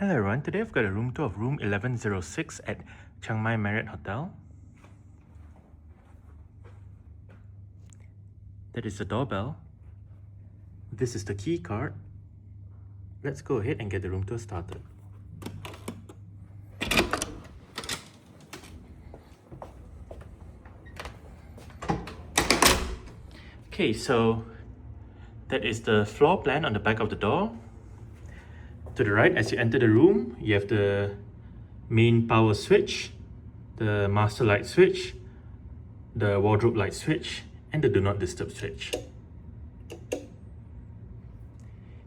Hello everyone, today I've got a room tour of room 1106 at Chiang Mai Marriott Hotel. That is the doorbell. This is the key card. Let's go ahead and get the room tour started. Okay, so that is the floor plan on the back of the door. To the right, as you enter the room, you have the main power switch, the master light switch, the wardrobe light switch, and the do not disturb switch.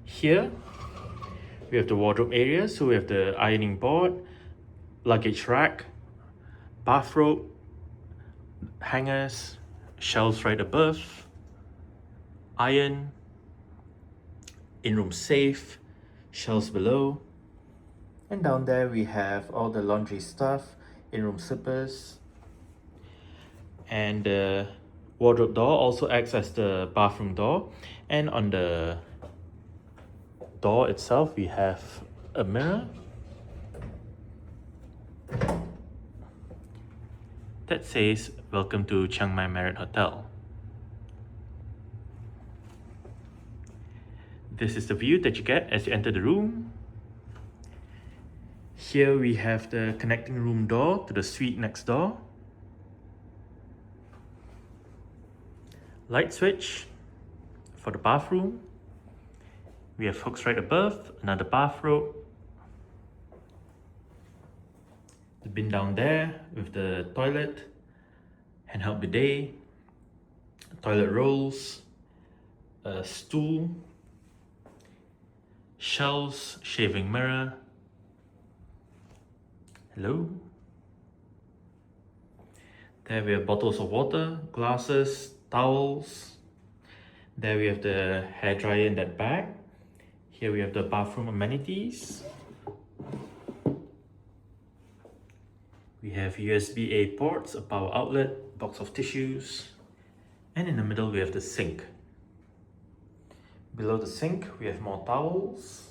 Here, we have the wardrobe area, so we have the ironing board, luggage rack, bathrobe, hangers, shelves right above, iron, in-room safe, shelves below, and down there we have all the laundry stuff, in-room slippers, and the wardrobe door also acts as the bathroom door, and on the door itself we have a mirror that says welcome to Chiang Mai Marriott Hotel. This is the view that you get as you enter the room. Here we have the connecting room door to the suite next door. Light switch for the bathroom. We have hooks right above, another bathrobe. The bin down there with the toilet, handheld bidet, toilet rolls, a stool, shelves, shaving mirror. Hello. There we have bottles of water, glasses, towels. There we have the hairdryer in that bag. Here we have the bathroom amenities. We have USB-A ports, a power outlet, box of tissues, and in the middle we have the sink. Below the sink we have more towels.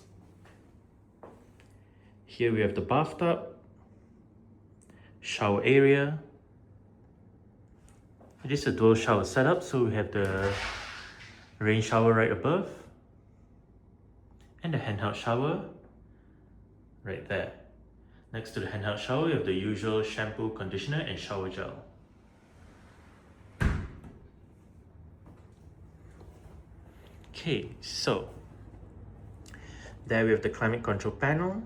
Here we have the bathtub, shower area. It is a dual shower setup, so we have the rain shower right above and the handheld shower right there. Next to the handheld shower, you have the usual shampoo, conditioner, and shower gel. Okay, so there we have the climate control panel.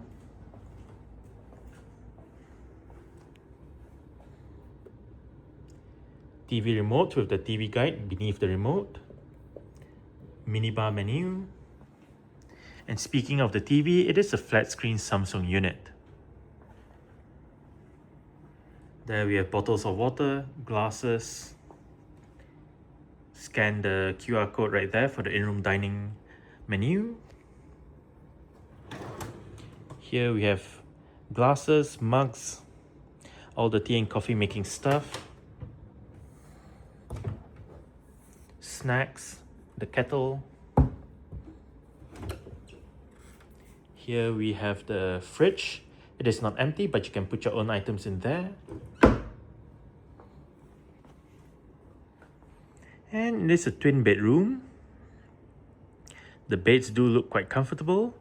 TV remote with the TV guide beneath the remote. Minibar menu. And speaking of the TV, it is a flat screen Samsung unit. There we have bottles of water, glasses. Scan the QR code right there for the in-room dining menu. Here we have glasses, mugs, all the tea and coffee making stuff. Snacks, the kettle. Here we have the fridge. It is not empty, but you can put your own items in there. And it is a twin bedroom. The beds do look quite comfortable.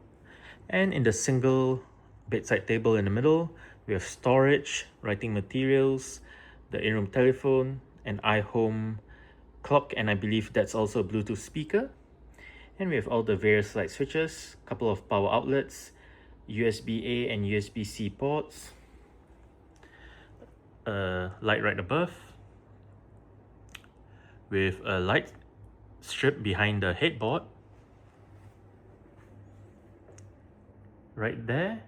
And in the single bedside table in the middle, we have storage, writing materials, the in-room telephone, an iHome clock, and I believe that's also a Bluetooth speaker. And we have all the various light switches, a couple of power outlets, USB-A and USB-C ports, a light right above, with a light strip behind the headboard. Right there,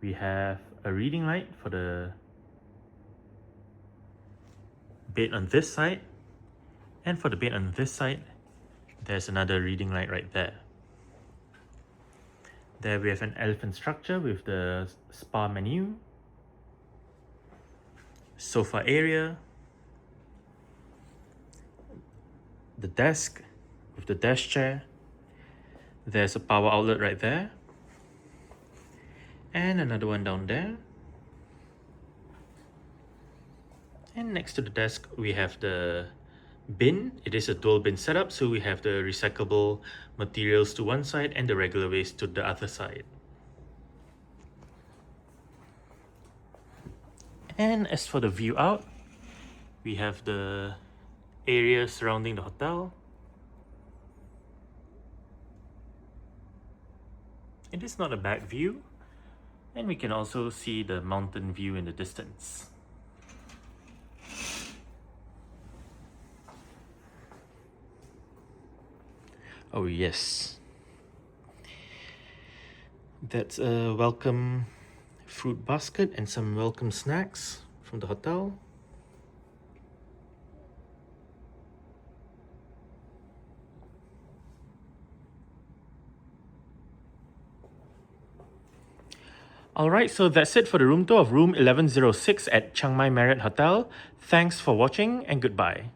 we have a reading light for the bed on this side. And for the bed on this side, there's another reading light right there. There we have an elephant structure with the spa menu, sofa area, the desk with the desk chair. There's a power outlet right there. And another one down there. And next to the desk, we have the bin. It is a dual bin setup, so we have the recyclable materials to one side and the regular waste to the other side. And as for the view out, we have the area surrounding the hotel. It is not a bad view, and we can also see the mountain view in the distance. Oh yes, that's a welcome fruit basket and some welcome snacks from the hotel. Alright, so that's it for the room tour of room 1106 at Chiang Mai Marriott Hotel. Thanks for watching and goodbye.